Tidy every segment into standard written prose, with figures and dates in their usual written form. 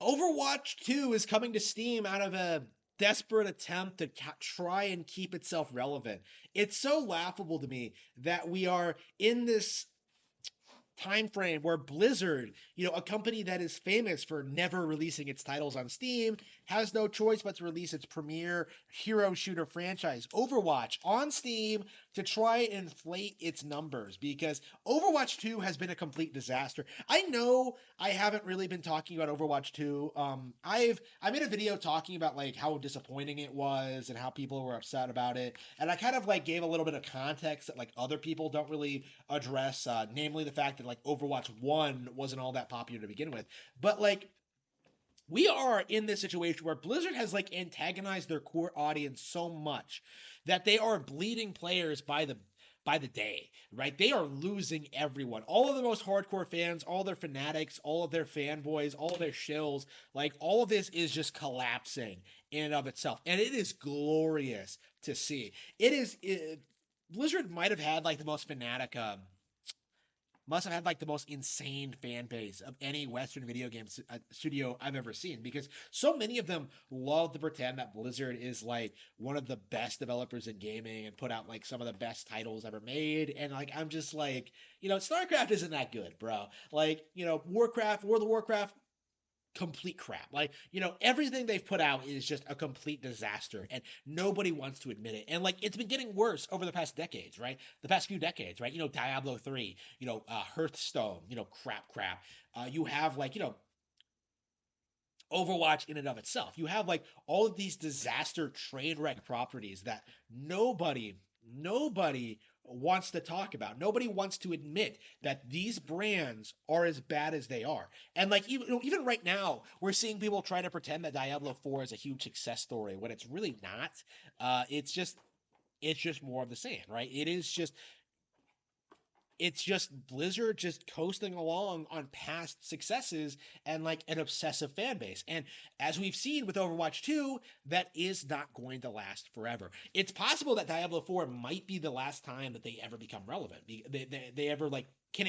Overwatch 2 is coming to Steam out of a desperate attempt to try and keep itself relevant. It's so laughable to me that we are in this time frame where Blizzard, a company that is famous for never releasing its titles on Steam, has no choice but to release its premier hero shooter franchise, Overwatch, on Steam to try and inflate its numbers because Overwatch 2 has been a complete disaster. I know I haven't really been talking about Overwatch 2. I made a video talking about like how disappointing it was and how people were upset about it, and I kind of like gave a little bit of context that like other people don't really address, namely the fact that like Overwatch 1 wasn't all that popular to begin with. But like we are in this situation where Blizzard has like antagonized their core audience so much that they are bleeding players by the day, right? They are losing everyone. All of the most hardcore fans, all their fanatics, all of their fanboys, all of their shills, like all of this is just collapsing in and of itself. And it is glorious to see. Blizzard might have had like the most fanatic must have had like the most insane fan base of any Western video game studio I've ever seen because so many of them love to pretend that Blizzard is like one of the best developers in gaming and put out like some of the best titles ever made. And like, I'm just like, StarCraft isn't that good, bro. Like, Warcraft, World of Warcraft, complete crap. Like, everything they've put out is just a complete disaster and nobody wants to admit it. And like it's been getting worse over the past decades, right? The past few decades, right? Diablo 3, Hearthstone, crap. You have like, Overwatch in and of itself. You have like all of these disaster train wreck properties that nobody wants to talk about. Nobody wants to admit that these brands are as bad as they are. And like even right now, we're seeing people try to pretend that Diablo 4 is a huge success story when it's really not. It's just more of the same, right? It's just Blizzard just coasting along on past successes and like an obsessive fan base. And as we've seen with Overwatch 2, that is not going to last forever. It's possible that Diablo 4 might be the last time that they ever become relevant. They ever like can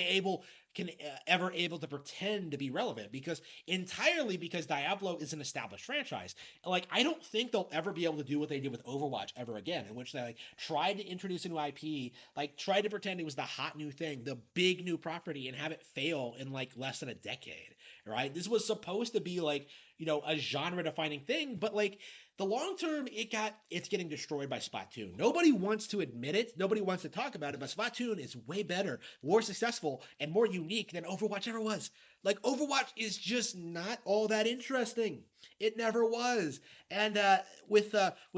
ever able to pretend to be relevant because Diablo is an established franchise. Like I don't think they'll ever be able to do what they did with Overwatch ever again, in which they like tried to introduce a new IP, like tried to pretend it was the hot new thing, the big new property, and have it fail in like less than a decade. Right? This was supposed to be like a genre defining thing, but like the long term, it's getting destroyed by Splatoon. Nobody wants to admit it. Nobody wants to talk about it. But Splatoon is way better, more successful, and more unique than Overwatch ever was. Like Overwatch is just not all that interesting. It never was. And with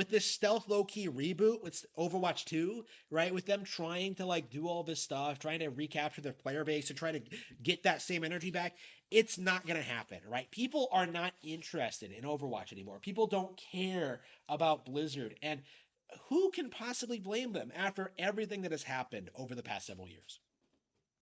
this stealth low key reboot with Overwatch 2, right? With them trying to like do all this stuff, trying to recapture their player base and try to get that same energy back, it's not going to happen, right? People are not interested in Overwatch anymore. People don't care about Blizzard. And who can possibly blame them after everything that has happened over the past several years?